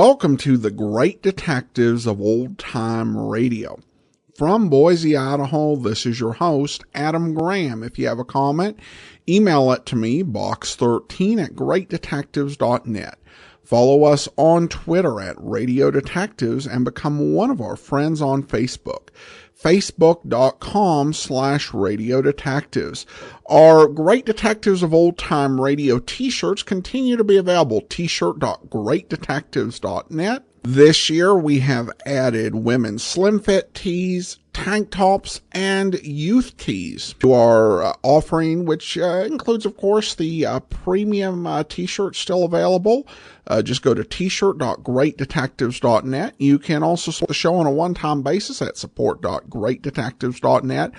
Welcome to the Great Detectives of Old Time Radio. From Boise, Idaho, this is your host, Adam Graham. If you have a comment, email it to me, box13@greatdetectives.net. Follow us on Twitter at Radio Detectives and become one of our friends on Facebook. Facebook.com/Radio Detectives. Our Great Detectives of Old Time Radio t-shirts continue to be available. T-shirt.greatdetectives.net. This year we have added women's slim fit tees, tank tops, and youth tees to our offering, which includes, of course, the premium t-shirt still available. Just go to t-shirt.greatdetectives.net. You can also support the show on a one-time basis at support.greatdetectives.net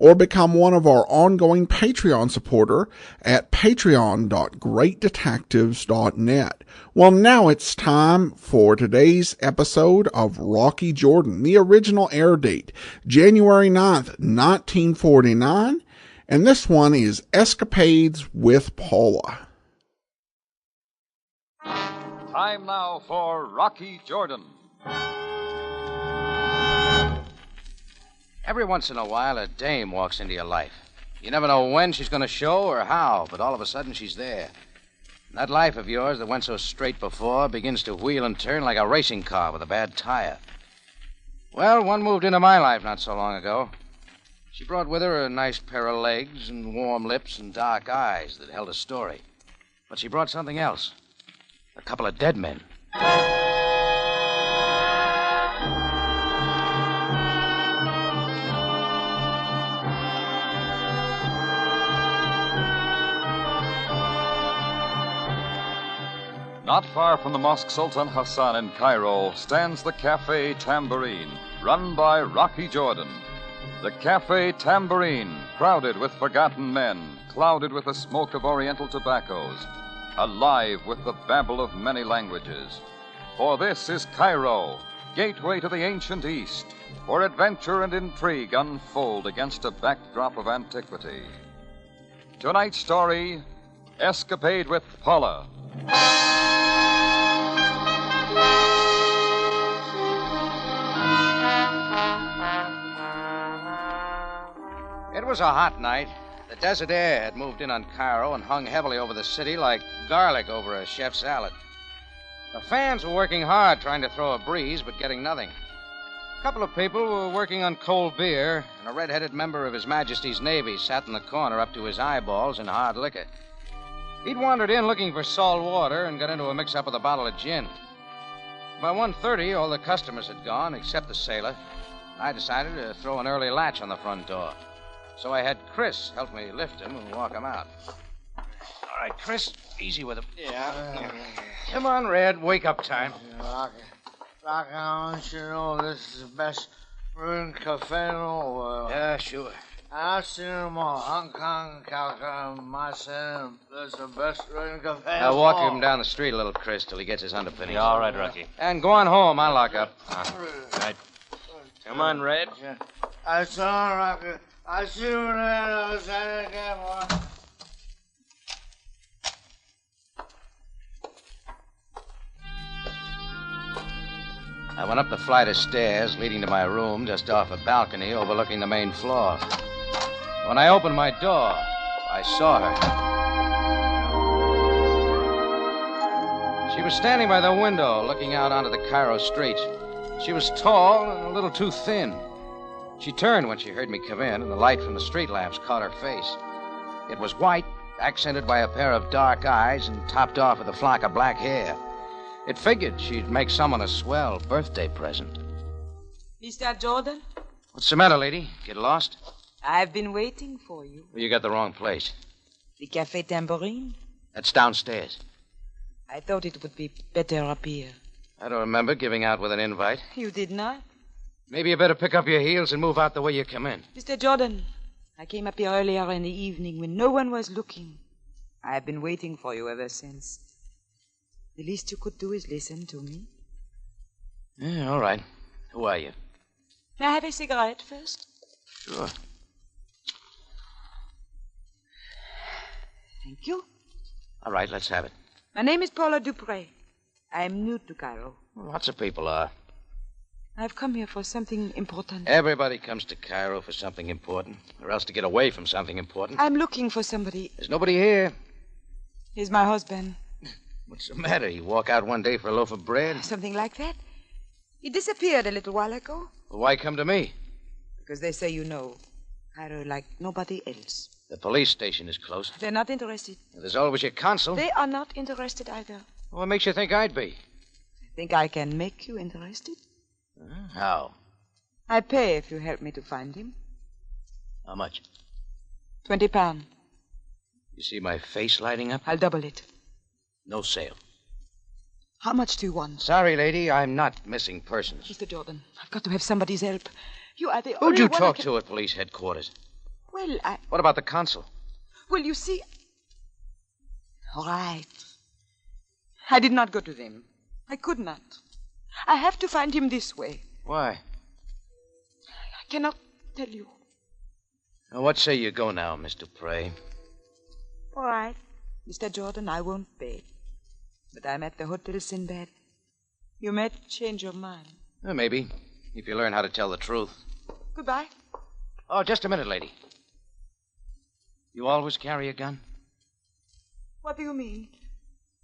or become one of our ongoing Patreon supporter at patreon.greatdetectives.net. Well, now it's time for today's episode of Rocky Jordan, the original air date, January 9th, 1949, and this one is Escapades with Paula. Time now for Rocky Jordan. Every once in a while, a dame walks into your life. You never know when she's going to show or how, but all of a sudden she's there. And that life of yours that went so straight before begins to wheel and turn like a racing car with a bad tire. Well, one moved into my life not so long ago. She brought with her a nice pair of legs and warm lips and dark eyes that held a story. But she brought something else. A couple of dead men. Not far from the Mosque Sultan Hassan in Cairo stands the Cafe Tambourine, run by Rocky Jordan. The Cafe Tambourine, crowded with forgotten men, clouded with the smoke of Oriental tobaccos, alive with the babble of many languages. For this is Cairo, gateway to the ancient East, where adventure and intrigue unfold against a backdrop of antiquity. Tonight's story, Escapade with Paula. It was a hot night. The desert air had moved in on Cairo and hung heavily over the city like garlic over a chef's salad. The fans were working hard trying to throw a breeze, but getting nothing. A couple of people were working on cold beer, and a red-headed member of His Majesty's Navy sat in the corner up to his eyeballs in hard liquor. He'd wandered in looking for salt water and got into a mix-up with a bottle of gin. By 1:30, all the customers had gone except the sailor. I decided to throw an early latch on the front door. So I had Chris help me lift him and walk him out. All right, Chris, easy with him. Yeah. Come on, Red, wake up time. Rocky, I want you to know this is the best brewing cafe in the world. Yeah, sure. I've seen them all. Hong Kong, Calcutta, Marseille. This is the best brewing cafe in the world. I'll walk him down the street a little, Chris, till he gets his underpinnings. Yeah, all right, Rocky. And go on home. I'll lock up. Right. Come on, Red. I saw Rocky. I see you there. I was trying to get one. I went up the flight of stairs leading to my room just off a balcony overlooking the main floor. When I opened my door, I saw her. She was standing by the window looking out onto the Cairo street. She was tall and a little too thin. She turned when she heard me come in, and the light from the street lamps caught her face. It was white, accented by a pair of dark eyes and topped off with a flock of black hair. It figured she'd make someone a swell birthday present. Mr. Jordan? What's the matter, lady? Get lost? I've been waiting for you. Well, you got the wrong place. The Cafe Tambourine? That's downstairs. I thought it would be better up here. I don't remember giving out with an invite. You did not? Maybe you better pick up your heels and move out the way you come in. Mr. Jordan, I came up here earlier in the evening when no one was looking. I have been waiting for you ever since. The least you could do is listen to me. Yeah, all right. Who are you? May I have a cigarette first? Sure. Thank you. All right, let's have it. My name is Paula Dupré. I am new to Cairo. Lots of people are. I've come here for something important. Everybody comes to Cairo for something important, or else to get away from something important. I'm looking for somebody. There's nobody here. He's my husband. What's the matter? You walk out one day for a loaf of bread? Something like that. He disappeared a little while ago. Well, why come to me? Because they say you know Cairo like nobody else. The police station is close. They're not interested. There's always your consul. They are not interested either. Well, what makes you think I'd be? I think I can make you interested. How? I pay if you help me to find him. How much? £20. You see my face lighting up? I'll double it. No sale. How much do you want? Sorry, lady, I'm not missing persons. Mr. Jordan, I've got to have somebody's help. You are the Who'd only you one talk to at police headquarters? Well, What about the consul? Well, you see... All right. I did not go to them. I could not. I have to find him this way. Why? I cannot tell you. Now, what say you go now, Miss Dupree? All right. Mr. Jordan, I won't pay. But I'm at the Hotel Sinbad. You may change your mind. Well, maybe, if you learn how to tell the truth. Goodbye. Oh, just a minute, lady. You always carry a gun? What do you mean?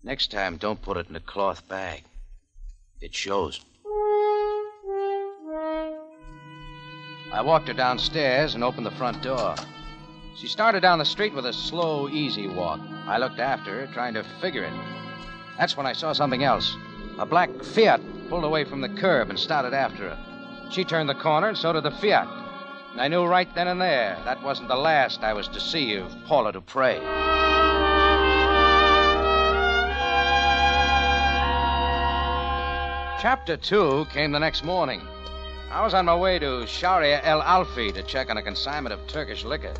Next time, don't put it in a cloth bag. It shows. I walked her downstairs and opened the front door. She started down the street with a slow, easy walk. I looked after her, trying to figure it. That's when I saw something else. A black Fiat pulled away from the curb and started after her. She turned the corner, and so did the Fiat. And I knew right then and there that wasn't the last I was to see of Paula Dupree. Chapter 2 came the next morning. I was on my way to Sharia El Alfi to check on a consignment of Turkish liquor.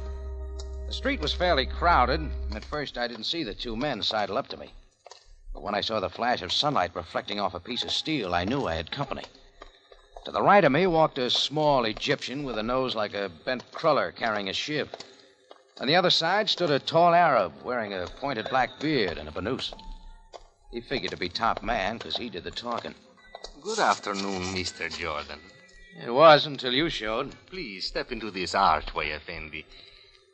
The street was fairly crowded, and at first I didn't see the two men sidle up to me. But when I saw the flash of sunlight reflecting off a piece of steel, I knew I had company. To the right of me walked a small Egyptian with a nose like a bent cruller carrying a shiv. On the other side stood a tall Arab wearing a pointed black beard and a burnous. He figured to be top man because he did the talking. Good afternoon, Mr. Jordan. It was until you showed. Please step into this archway, Effendi.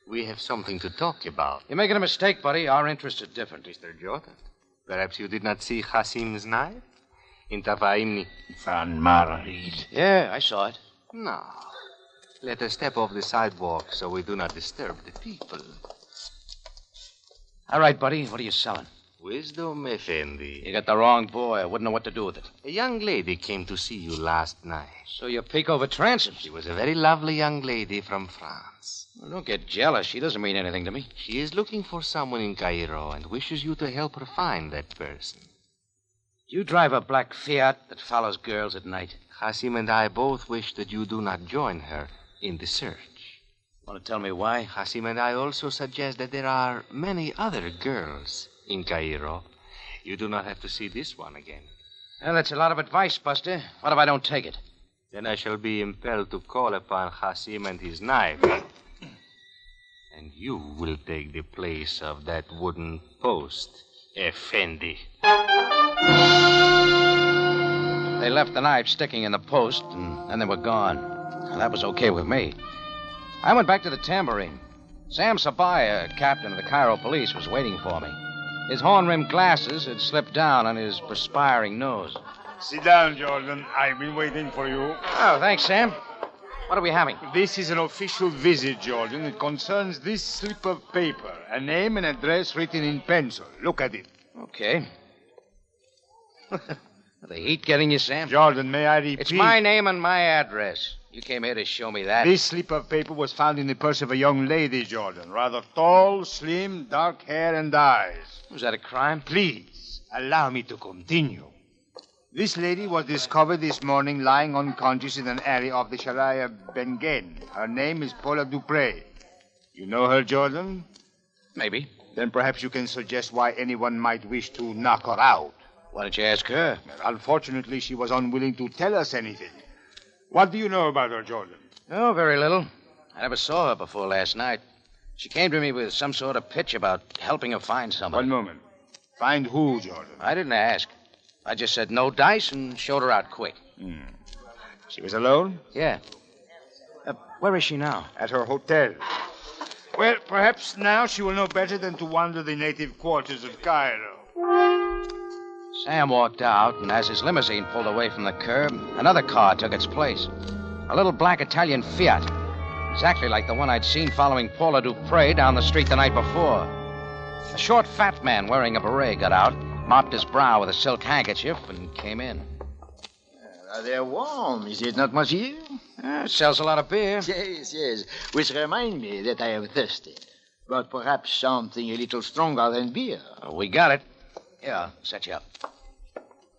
We have something to talk about. You're making a mistake, buddy. Our interests are different. Mr. Jordan, perhaps you did not see Hasim's knife? In Tafaimni. Van Married. Yeah, I saw it. Now, let us step off the sidewalk so we do not disturb the people. All right, buddy. What are you selling? Wisdom, Effendi. You got the wrong boy. I wouldn't know what to do with it. A young lady came to see you last night. So you peek over transoms. She was a very lovely young lady from France. Well, don't get jealous. She doesn't mean anything to me. She is looking for someone in Cairo and wishes you to help her find that person. You drive a black Fiat that follows girls at night. Hasim and I both wish that you do not join her in the search. Want to tell me why? Hasim and I also suggest that there are many other girls in Cairo. You do not have to see this one again. Well, that's a lot of advice, Buster. What if I don't take it? Then I shall be impelled to call upon Hasim and his knife. And you will take the place of that wooden post, Effendi. They left the knife sticking in the post, and then they were gone. Well, that was okay with me. I went back to the tambourine. Sam Sabaya, captain of the Cairo police, was waiting for me. His horn-rimmed glasses had slipped down on his perspiring nose. Sit down, Jordan. I've been waiting for you. Oh, thanks, Sam. What are we having? This is an official visit, Jordan. It concerns this slip of paper. A name and address written in pencil. Look at it. Okay. The heat getting you, Sam? Jordan, may I repeat? It's my name and my address. You came here to show me that. This slip of paper was found in the purse of a young lady, Jordan. Rather tall, slim, dark hair and eyes. Was that a crime? Please, allow me to continue. This lady was discovered this morning lying unconscious in an alley off the Sharia Bengen. Her name is Paula Dupree. You know her, Jordan? Maybe. Then perhaps you can suggest why anyone might wish to knock her out. Why don't you ask her? Unfortunately, she was unwilling to tell us anything. What do you know about her, Jordan? Oh, very little. I never saw her before last night. She came to me with some sort of pitch about helping her find somebody. One moment. Find who, Jordan? I didn't ask. I just said no dice and showed her out quick. She was alone? Yeah. Where is she now? At her hotel. Well, perhaps now she will know better than to wander the native quarters of Cairo. Sam walked out, and as his limousine pulled away from the curb, another car took its place. A little black Italian Fiat. Exactly like the one I'd seen following Paula Dupre down the street the night before. A short, fat man wearing a beret got out, mopped his brow with a silk handkerchief, and came in. They're warm, is it not, monsieur? Sells a lot of beer. Yes. Which remind me that I am thirsty. But perhaps something a little stronger than beer. We got it. Here, I'll set you up.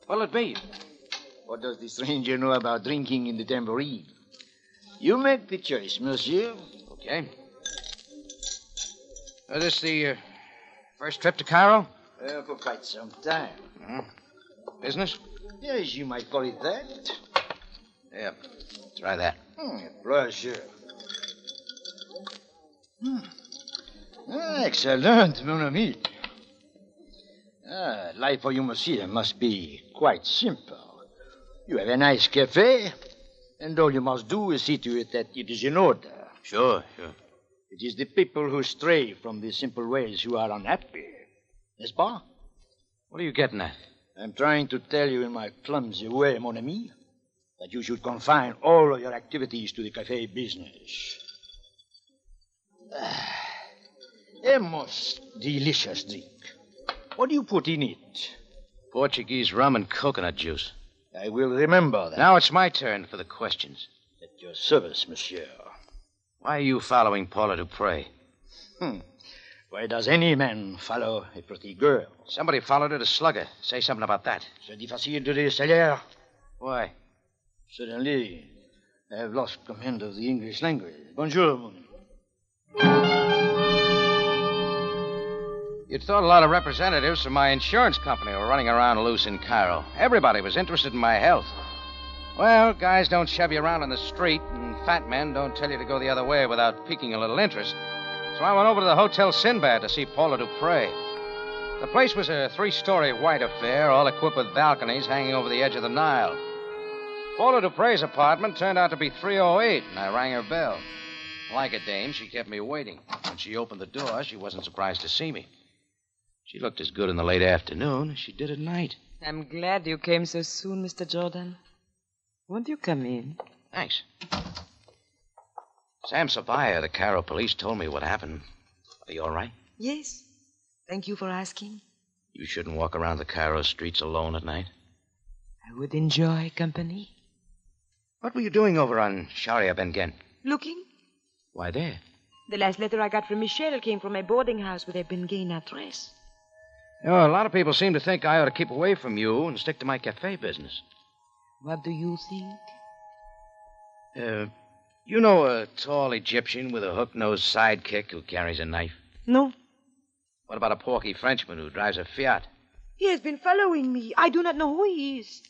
What'll it be? What does the stranger know about drinking in the tambourine? You make the choice, monsieur. Okay. Is this the first trip to Cairo? For quite some time. Business? Yes, you might call it that. Yeah. Try that. Pleasure. Excellent, mon ami. Life for you, monsieur, must be quite simple. You have a nice cafe, and all you must do is see to it that it is in order. Sure. It is the people who stray from the simple ways who are unhappy. N'est-ce pas? What are you getting at? I'm trying to tell you in my clumsy way, mon ami, that you should confine all of your activities to the cafe business. A most delicious drink. What do you put in it? Portuguese rum and coconut juice. I will remember that. Now it's my turn for the questions. At your service, monsieur. Why are you following Paula Dupre? Why does any man follow a pretty girl? Somebody followed her to slug her. Say something about that. C'est difficile de le savoir. Why? Suddenly, I have lost command of the English language. Bonjour, mon ami. You'd thought a lot of representatives from my insurance company were running around loose in Cairo. Everybody was interested in my health. Well, guys don't shove you around in the street, and fat men don't tell you to go the other way without piquing a little interest. So I went over to the Hotel Sinbad to see Paula Dupre. The place was a 3-story white affair, all equipped with balconies hanging over the edge of the Nile. Paula Dupre's apartment turned out to be 308, and I rang her bell. Like a dame, she kept me waiting. When she opened the door, she wasn't surprised to see me. She looked as good in the late afternoon as she did at night. I'm glad you came so soon, Mr. Jordan. Won't you come in? Thanks. Sam Sabaya, the Cairo police, told me what happened. Are you all right? Yes. Thank you for asking. You shouldn't walk around the Cairo streets alone at night. I would enjoy company. What were you doing over on Sharia Bengen? Looking. Why there? The last letter I got from Michelle came from a boarding house with a Bengain address. You know, a lot of people seem to think I ought to keep away from you and stick to my cafe business. What do you think? You know a tall Egyptian with a hook-nosed sidekick who carries a knife? No. What about a porky Frenchman who drives a Fiat? He has been following me. I do not know who he is.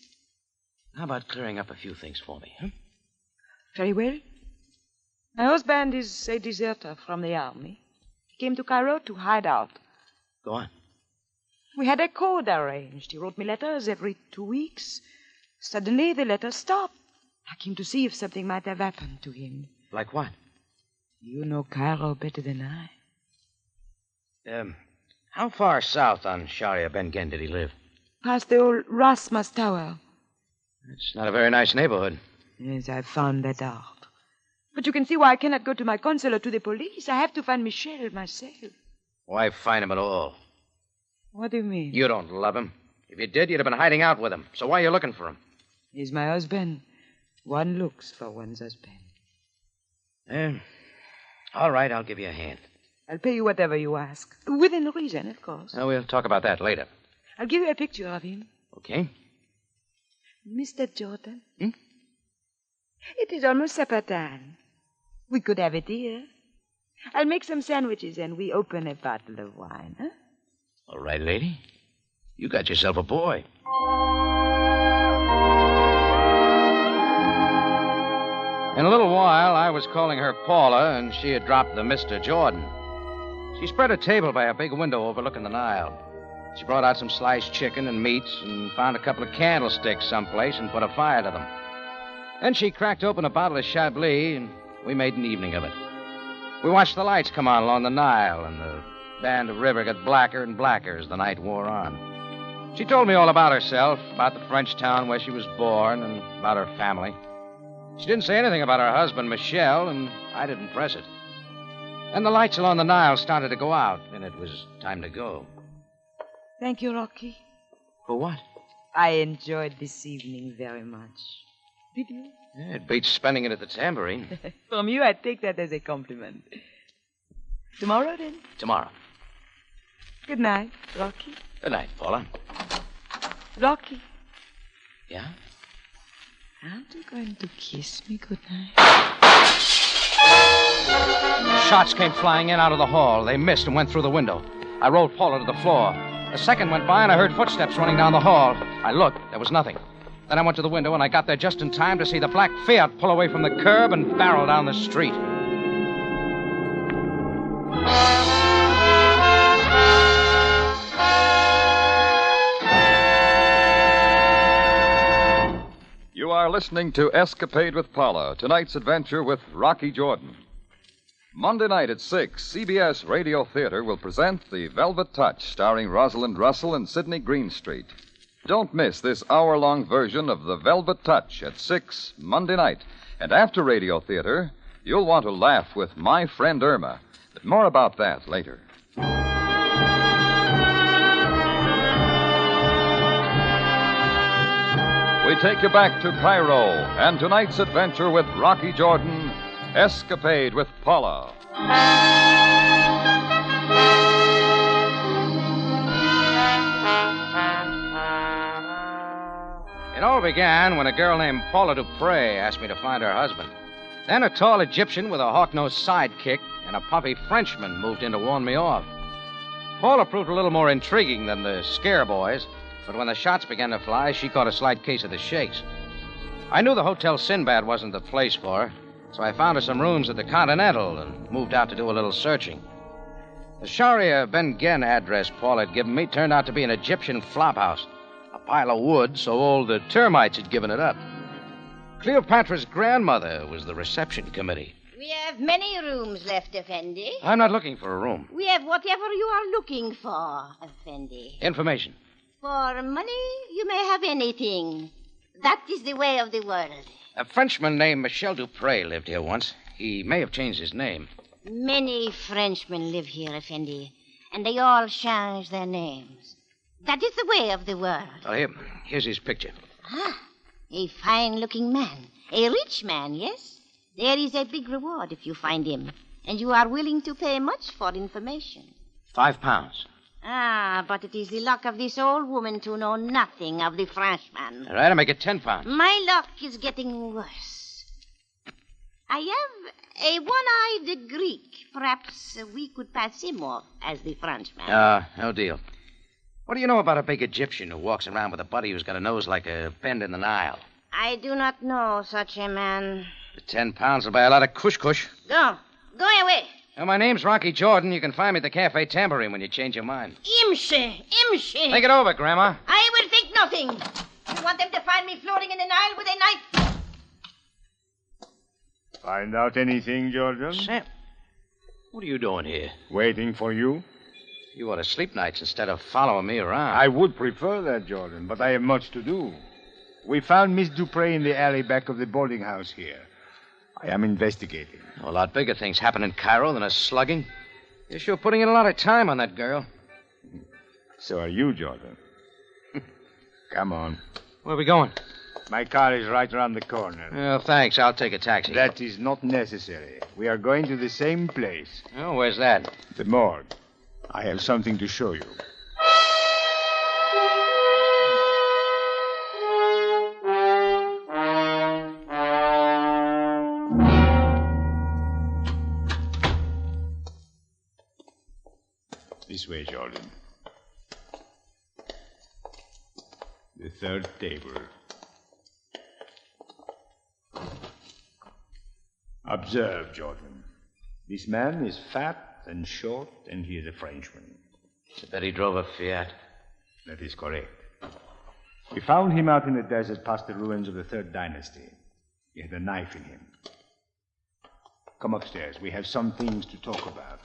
How about clearing up a few things for me, huh? Very well. My husband is a deserter from the army. He came to Cairo to hide out. Go on. We had a code arranged. He wrote me letters every 2 weeks. Suddenly, the letters stopped. I came to see if something might have happened to him. Like what? You know Cairo better than I. How far south on Sharia Bengen did he live? Past the old Rasmus Tower. It's not a very nice neighborhood. Yes, I found that out. But you can see why I cannot go to my consul or to the police. I have to find Michel myself. Why find him at all? What do you mean? You don't love him. If you did, you'd have been hiding out with him. So why are you looking for him? He's my husband. One looks for one's husband. All right, I'll give you a hand. I'll pay you whatever you ask. Within reason, of course. Well, we'll talk about that later. I'll give you a picture of him. Okay. Mr. Jordan. It is almost supper time. We could have it here. I'll make some sandwiches and we open a bottle of wine, huh? All right, lady. You got yourself a boy. In a little while, I was calling her Paula, and she had dropped the Mr. Jordan. She spread a table by a big window overlooking the Nile. She brought out some sliced chicken and meat and found a couple of candlesticks someplace and put a fire to them. Then she cracked open a bottle of Chablis, and we made an evening of it. We watched the lights come on along the Nile, and the band of river got blacker and blacker as the night wore on. She told me all about herself, about the French town where she was born, and about her family. She didn't say anything about her husband, Michel, and I didn't press it. Then the lights along the Nile started to go out, and it was time to go. Thank you, Rocky. For what? I enjoyed this evening very much. Did you? Yeah, it beats spending it at the Tambourine. From you, I take that as a compliment. Tomorrow, then? Tomorrow. Good night, Rocky. Good night, Paula. Rocky. Yeah? Aren't you going to kiss me good night? Shots came flying in out of the hall. They missed and went through the window. I rolled Paula to the floor. A second went by, and I heard footsteps running down the hall. I looked. There was nothing. Then I went to the window, and I got there just in time to see the black Fiat pull away from the curb and barrel down the street. You are listening to Escapade with Paula, tonight's adventure with Rocky Jordan. Monday night at 6, CBS Radio Theater will present The Velvet Touch, starring Rosalind Russell and Sidney Greenstreet. Don't miss this hour-long version of The Velvet Touch at 6 Monday night. And after Radio Theater, you'll want to laugh with My Friend Irma. But more about that later. We take you back to Cairo and tonight's adventure with Rocky Jordan, Escapade with Paula. It all began when a girl named Paula Dupre asked me to find her husband. Then a tall Egyptian with a hawk-nosed sidekick and a puffy Frenchman moved in to warn me off. Paula proved a little more intriguing than the scare boys, but when the shots began to fly, she caught a slight case of the shakes. I knew the Hotel Sinbad wasn't the place for her, so I found her some rooms at the Continental and moved out to do a little searching. The Sharia Ben Gen address Paul had given me turned out to be an Egyptian flophouse, a pile of wood so old the termites had given it up. Cleopatra's grandmother was the reception committee. We have many rooms left, Effendi. I'm not looking for a room. We have whatever you are looking for, Effendi. Information. For money, you may have anything. That is the way of the world. A Frenchman named Michel Dupre lived here once. He may have changed his name. Many Frenchmen live here, Effendi, and they all change their names. That is the way of the world. Oh, here's his picture. Ah, a fine-looking man. A rich man, yes? There is a big reward if you find him, and you are willing to pay much for information. £5. Ah, but it is the luck of this old woman to know nothing of the Frenchman. All right, I'll make it £10. My luck is getting worse. I have a one-eyed Greek. Perhaps we could pass him off as the Frenchman. No deal. What do you know about a big Egyptian who walks around with a buddy who's got a nose like a bend in the Nile? I do not know such a man. The £10 will buy a lot of kush-kush. Go away. Well, my name's Rocky Jordan. You can find me at the Cafe Tambourine when you change your mind. Imshi. Think it over, Grandma. I will think nothing. You want them to find me floating in the Nile with a knife? Find out anything, Jordan? Sam, what are you doing here? Waiting for you. You ought to sleep nights instead of following me around. I would prefer that, Jordan, but I have much to do. We found Miss Dupre in the alley back of the boarding house here. I am investigating. A lot bigger things happen in Cairo than a slugging. You're sure putting in a lot of time on that girl. So are you, Jordan. Come on. Where are we going? My car is right around the corner. Oh, thanks. I'll take a taxi. That is not necessary. We are going to the same place. Oh, where's that? The morgue. I have something to show you. This way, Jordan. The third table. Observe, Jordan. This man is fat and short, and he is a Frenchman. I bet he drove a Fiat. That is correct. We found him out in the desert past the ruins of the Third Dynasty. He had a knife in him. Come upstairs. We have some things to talk about.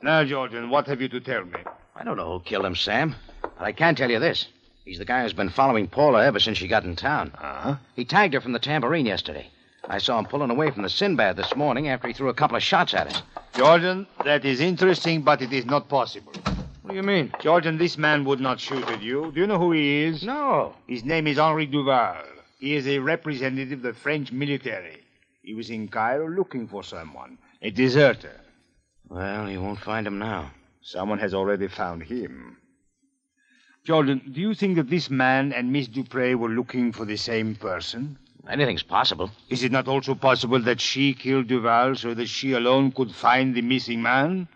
Now, Jordan, what have you to tell me? I don't know who killed him, Sam. But I can tell you this. He's the guy who's been following Paula ever since she got in town. Uh-huh. He tagged her from the tambourine yesterday. I saw him pulling away from the Sinbad this morning after he threw a couple of shots at us. Jordan, that is interesting, but it is not possible. What do you mean? Jordan, this man would not shoot at you. Do you know who he is? No. His name is Henri Duval. He is a representative of the French military. He was in Cairo looking for someone, a deserter. Well, you won't find him now. Someone has already found him. Jordan, do you think that this man and Miss Dupree were looking for the same person? Anything's possible. Is it not also possible that she killed Duval so that she alone could find the missing man?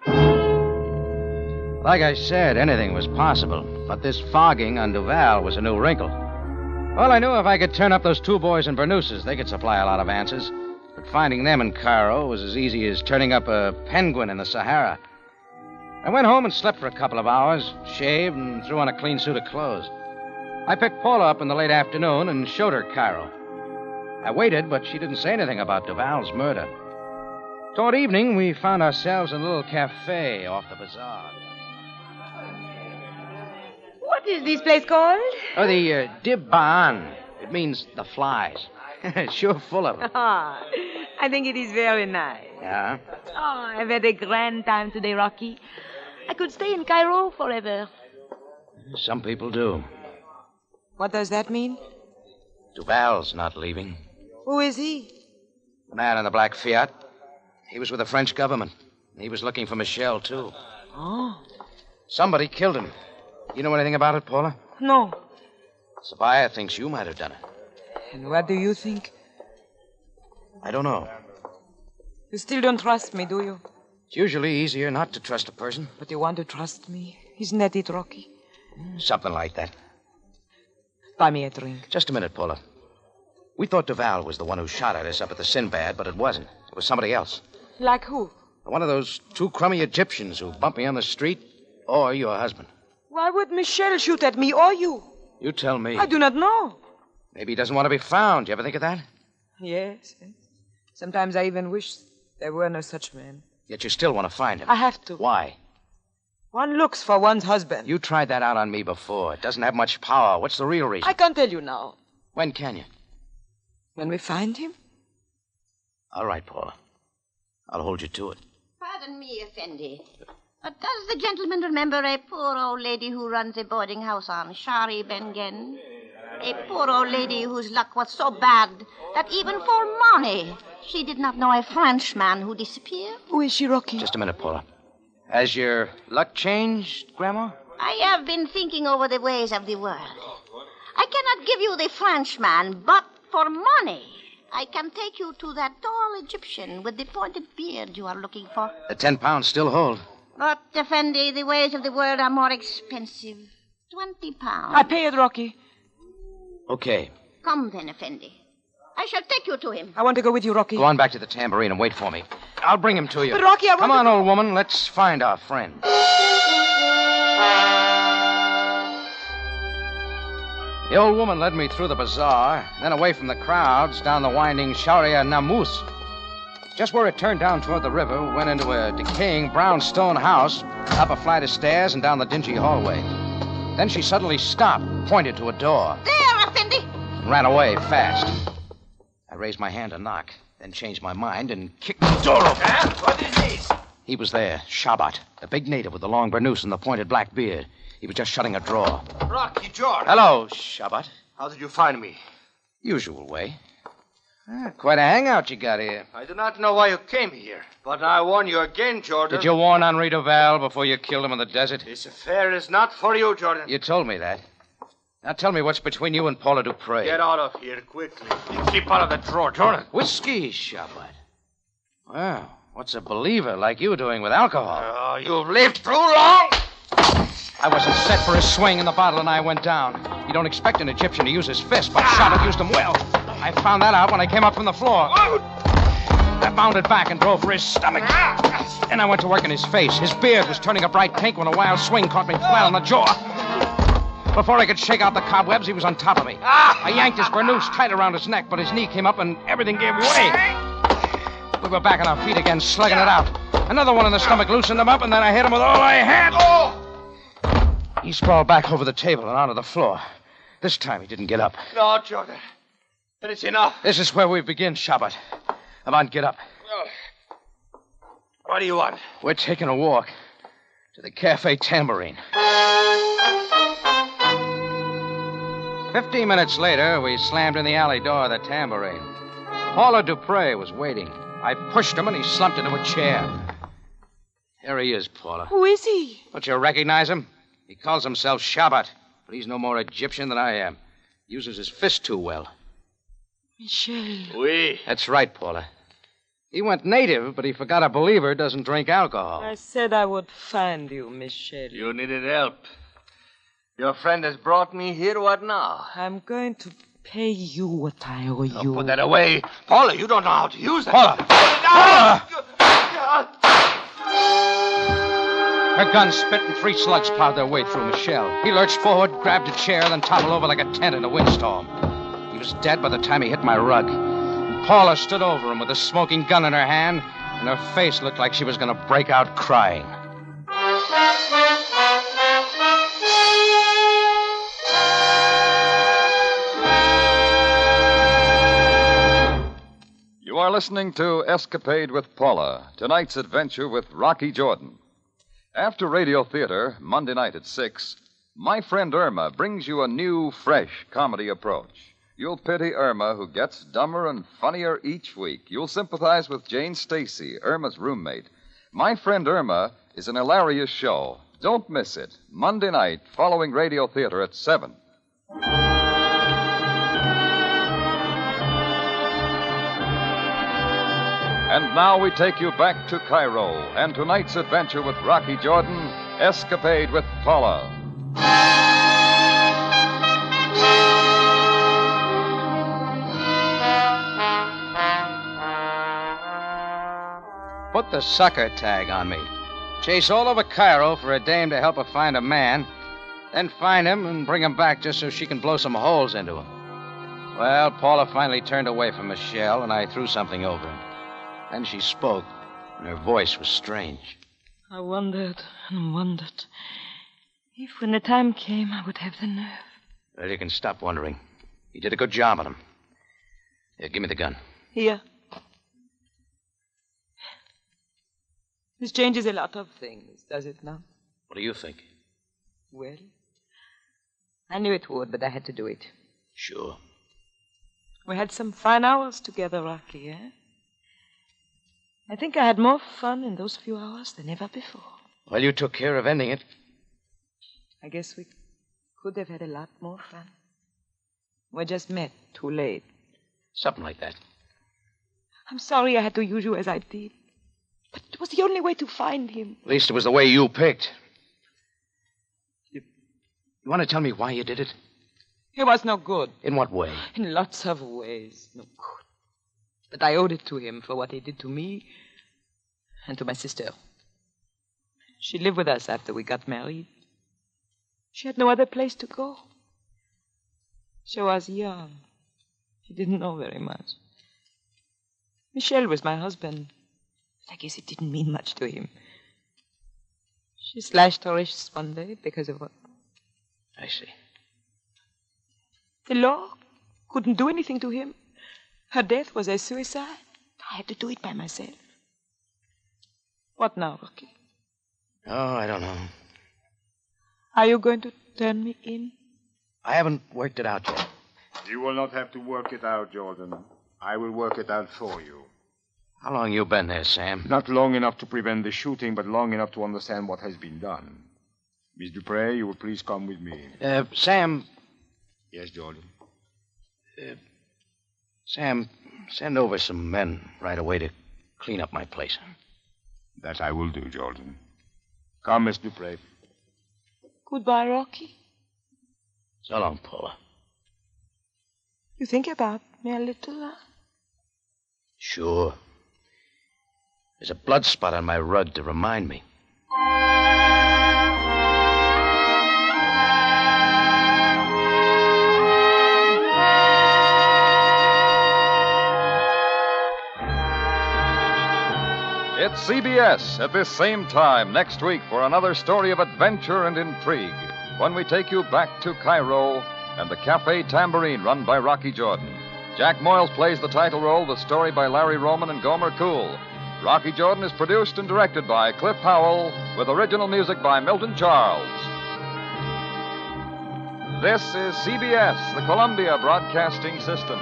Like I said, anything was possible. But this fogging on Duval was a new wrinkle. Well, I knew if I could turn up those two boys in Bernouses, they could supply a lot of answers. But finding them in Cairo was as easy as turning up a penguin in the Sahara. I went home and slept for a couple of hours, shaved, and threw on a clean suit of clothes. I picked Paula up in the late afternoon and showed her Cairo. I waited, but she didn't say anything about Duval's murder. Toward evening, we found ourselves in a little cafe off the bazaar. What is this place called? Oh, the Dibban. It means the flies. Sure full of them. Ah, I think it is very nice. Yeah? Oh, I've had a grand time today, Rocky. I could stay in Cairo forever. Some people do. What does that mean? Duval's not leaving. Who is he? The man in the black Fiat. He was with the French government. He was looking for Michelle, too. Oh. Somebody killed him. You know anything about it, Paula? No. Sabaya thinks you might have done it. And what do you think? I don't know. You still don't trust me, do you? It's usually easier not to trust a person. But you want to trust me. Isn't that it, Rocky? Something like that. Buy me a drink. Just a minute, Paula. We thought Duval was the one who shot at us up at the Sinbad, but it wasn't. It was somebody else. Like who? One of those two crummy Egyptians who bumped me on the street, or your husband. Why would Michelle shoot at me or you? You tell me. I do not know. Maybe he doesn't want to be found. You ever think of that? Yes. Sometimes I even wish there were no such men. Yet you still want to find him. I have to. Why? One looks for one's husband. You tried that out on me before. It doesn't have much power. What's the real reason? I can't tell you now. When can you? When we find him? All right, Paula. I'll hold you to it. Pardon me, Effendi. But does the gentleman remember a poor old lady who runs a boarding house on Shari Bengen? A poor old lady whose luck was so bad that even for money she did not know a Frenchman who disappeared? Who is she, Rocky? Just a minute, Paula. Has your luck changed, Grandma? I have been thinking over the ways of the world. I cannot give you the Frenchman, but for money, I can take you to that tall Egyptian with the pointed beard you are looking for. The 10 pounds still hold. But, Effendi, the ways of the world are more expensive. 20 pounds. I pay it, Rocky. Okay. Come then, Effendi. I shall take you to him. I want to go with you, Rocky. Go on back to the tambourine and wait for me. I'll bring him to you. But, Rocky, I want Come on, old woman. Let's find our friend. The old woman led me through the bazaar, then away from the crowds, down the winding Sharia Namus. Just where it turned down toward the river, we went into a decaying brownstone house, up a flight of stairs, and down the dingy hallway. Then she suddenly stopped, pointed to a door. There, Effendi! And ran away fast. I raised my hand to knock, then changed my mind and kicked the door open. What is this? He was there, Shabat, a big native with the long burnous and the pointed black beard. He was just shutting a drawer. Rocky George. Hello, Shabat. How did you find me? Usual way. Quite a hangout you got here. I do not know why you came here, but I warn you again, Jordan. Did you warn Henri Duval before you killed him in the desert? This affair is not for you, Jordan. You told me that. Now tell me what's between you and Paula Dupree. Get out of here quickly. Keep out of the drawer, Jordan. Whiskey, Shabat. Well, what's a believer like you doing with alcohol? Oh, you've lived too long. I wasn't set for a swing, and the bottle and I went down. You don't expect an Egyptian to use his fist, but Shabat used them well. I found that out when I came up from the floor. I bounded back and drove for his stomach. Then I went to work in his face. His beard was turning a bright pink when a wild swing caught me flat on the jaw. Before I could shake out the cobwebs, he was on top of me. I yanked his burnoose tight around his neck, but his knee came up and everything gave way. We were back on our feet again, slugging it out. Another one in the stomach loosened him up, and then I hit him with all I had. He sprawled back over the table and onto the floor. This time he didn't get up. No, Jordan. But it's enough. This is where we begin, Shabbat. Come on, get up. What do you want? We're taking a walk to the Cafe Tambourine. 15 minutes later, we slammed in the alley door of the Tambourine. Paula Dupre was waiting. I pushed him, and he slumped into a chair. Here he is, Paula. Who is he? Don't you recognize him? He calls himself Shabbat, but he's no more Egyptian than I am. Uses his fist too well. Michel. Oui. That's right, Paula. He went native, but he forgot a believer doesn't drink alcohol. I said I would find you, Michel. You needed help. Your friend has brought me here. What now? I'm going to pay you what I owe you. Put that away. Paula, you don't know how to use that. Paula! Her gun spit and 3 slugs plowed their way through Michel. He lurched forward, grabbed a chair, then toppled over like a tent in a windstorm. He was dead by the time he hit my rug. And Paula stood over him with a smoking gun in her hand, and her face looked like she was going to break out crying. You are listening to Escapade with Paula, tonight's adventure with Rocky Jordan. After Radio Theater, Monday night at 6, My Friend Irma brings you a new, fresh comedy approach. You'll pity Irma, who gets dumber and funnier each week. You'll sympathize with Jane Stacy, Irma's roommate. My Friend Irma is an hilarious show. Don't miss it. Monday night, following Radio Theater at 7. And now we take you back to Cairo and tonight's adventure with Rocky Jordan, Escapade with Paula. Put the sucker tag on me. Chase all over Cairo for a dame to help her find a man, then find him and bring him back just so she can blow some holes into him. Well, Paula finally turned away from Michelle, and I threw something over him. Then she spoke, and her voice was strange. I wondered and wondered if when the time came I would have the nerve. Well, you can stop wondering. You did a good job on him. Here, give me the gun. Here. This changes a lot of things, does it not? What do you think? Well, I knew it would, but I had to do it. Sure. We had some fine hours together, Rocky, eh? I think I had more fun in those few hours than ever before. Well, you took care of ending it. I guess we could have had a lot more fun. We just met too late. Something like that. I'm sorry I had to use you as I did. But it was the only way to find him. At least it was the way you picked. You want to tell me why you did it? It was no good. In what way? In lots of ways, no good. But I owed it to him for what he did to me and to my sister. She lived with us after we got married. She had no other place to go. She was young. She didn't know very much. Michel was my husband, but I guess it didn't mean much to him. She slashed her wrists one day because of what? I see. The law couldn't do anything to him. Her death was a suicide. I had to do it by myself. What now, Rocky? Oh, I don't know. Are you going to turn me in? I haven't worked it out yet. You will not have to work it out, Jordan. I will work it out for you. How long you been there, Sam? Not long enough to prevent the shooting, but long enough to understand what has been done. Miss Dupre, you will please come with me. Sam. Yes, Jordan? Sam, send over some men right away to clean up my place. That I will do, Jordan. Come, Miss Dupre. Goodbye, Rocky. So long, Paula. You think about me a little, huh? Sure. There's a blood spot on my rug to remind me. It's CBS at this same time next week for another story of adventure and intrigue when we take you back to Cairo and the Cafe Tambourine run by Rocky Jordan. Jack Moyles plays the title role, the story by Larry Roman and Gomer Cool. Rocky Jordan is produced and directed by Cliff Howell with original music by Milton Charles. This is CBS, the Columbia Broadcasting System.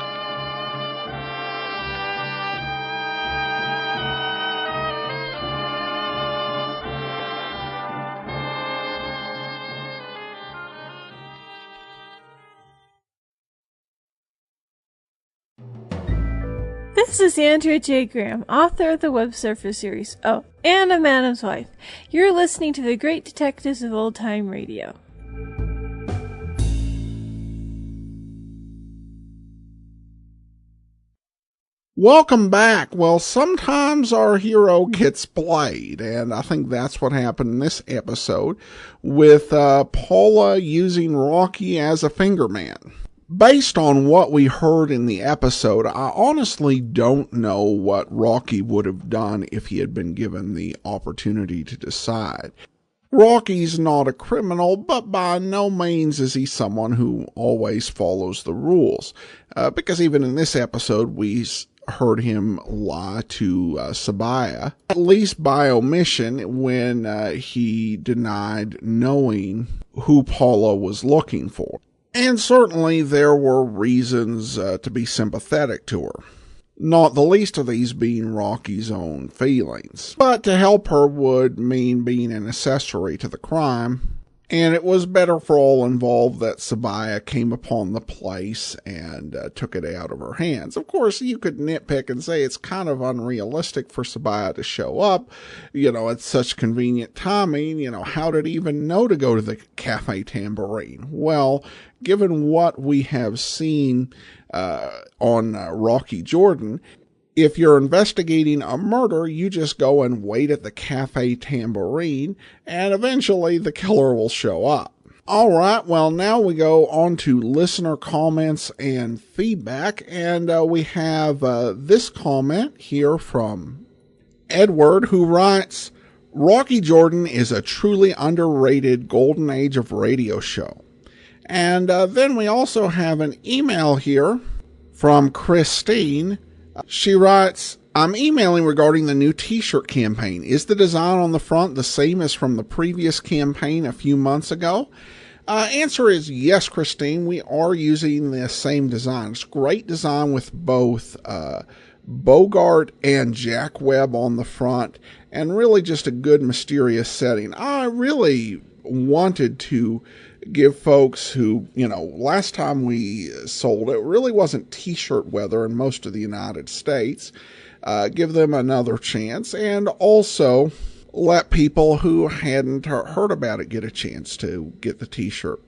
This is Andrea J. Graham, author of the Web Surfer series. Oh, and a Madam's Wife. You're listening to the Great Detectives of Old Time Radio. Welcome back. Well, sometimes our hero gets played, and I think that's what happened in this episode with Paula using Rocky as a fingerman. Based on what we heard in the episode, I honestly don't know what Rocky would have done if he had been given the opportunity to decide. Rocky's not a criminal, but by no means is he someone who always follows the rules. Because even in this episode, we heard him lie to Sabaya, at least by omission, when he denied knowing who Paula was looking for. And certainly there were reasons to be sympathetic to her, not the least of these being Rocky's own feelings. But to help her would mean being an accessory to the crime, and it was better for all involved that Sabaya came upon the place and took it out of her hands. Of course, you could nitpick and say it's kind of unrealistic for Sabaya to show up, at such convenient timing. How did he even know to go to the Cafe Tambourine? Well, given what we have seen on Rocky Jordan, if you're investigating a murder, you just go and wait at the Cafe Tambourine, and eventually the killer will show up. All right, well, now we go on to listener comments and feedback, and we have this comment here from Edward, who writes, Rocky Jordan is a truly underrated golden age of radio show. And then we also have an email here from Christine. She writes, I'm emailing regarding the new t-shirt campaign. Is the design on the front the same as from the previous campaign a few months ago? Answer is yes, Christine. We are using the same design. It's great design with both Bogart and Jack Webb on the front, and really just a good mysterious setting. I really wanted to give folks who, last time we sold it really wasn't t-shirt weather in most of the United States. Give them another chance, and also let people who hadn't heard about it get a chance to get the t-shirt.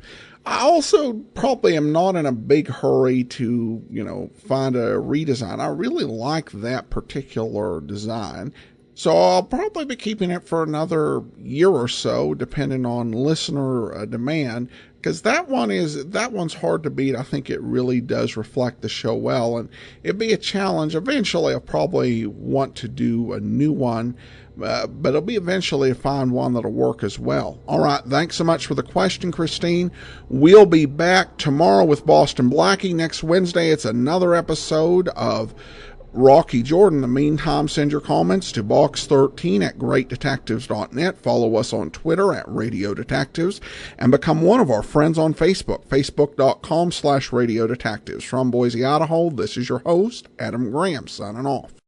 I also probably am not in a big hurry to, find a redesign. I really like that particular design. So I'll probably be keeping it for another year or so, depending on listener demand, because that one's hard to beat. I think it really does reflect the show well, and it'd be a challenge. Eventually, I'll probably want to do a new one, but it'll be eventually to find one that'll work as well. All right, thanks so much for the question, Christine. We'll be back tomorrow with Boston Blackie. Next Wednesday, it's another episode of Rocky Jordan. In the meantime, send your comments to box13@greatdetectives.net. Follow us on Twitter @Radio Detectives, and become one of our friends on Facebook, facebook.com/Radio Detectives. From Boise, Idaho, this is your host, Adam Graham, signing off.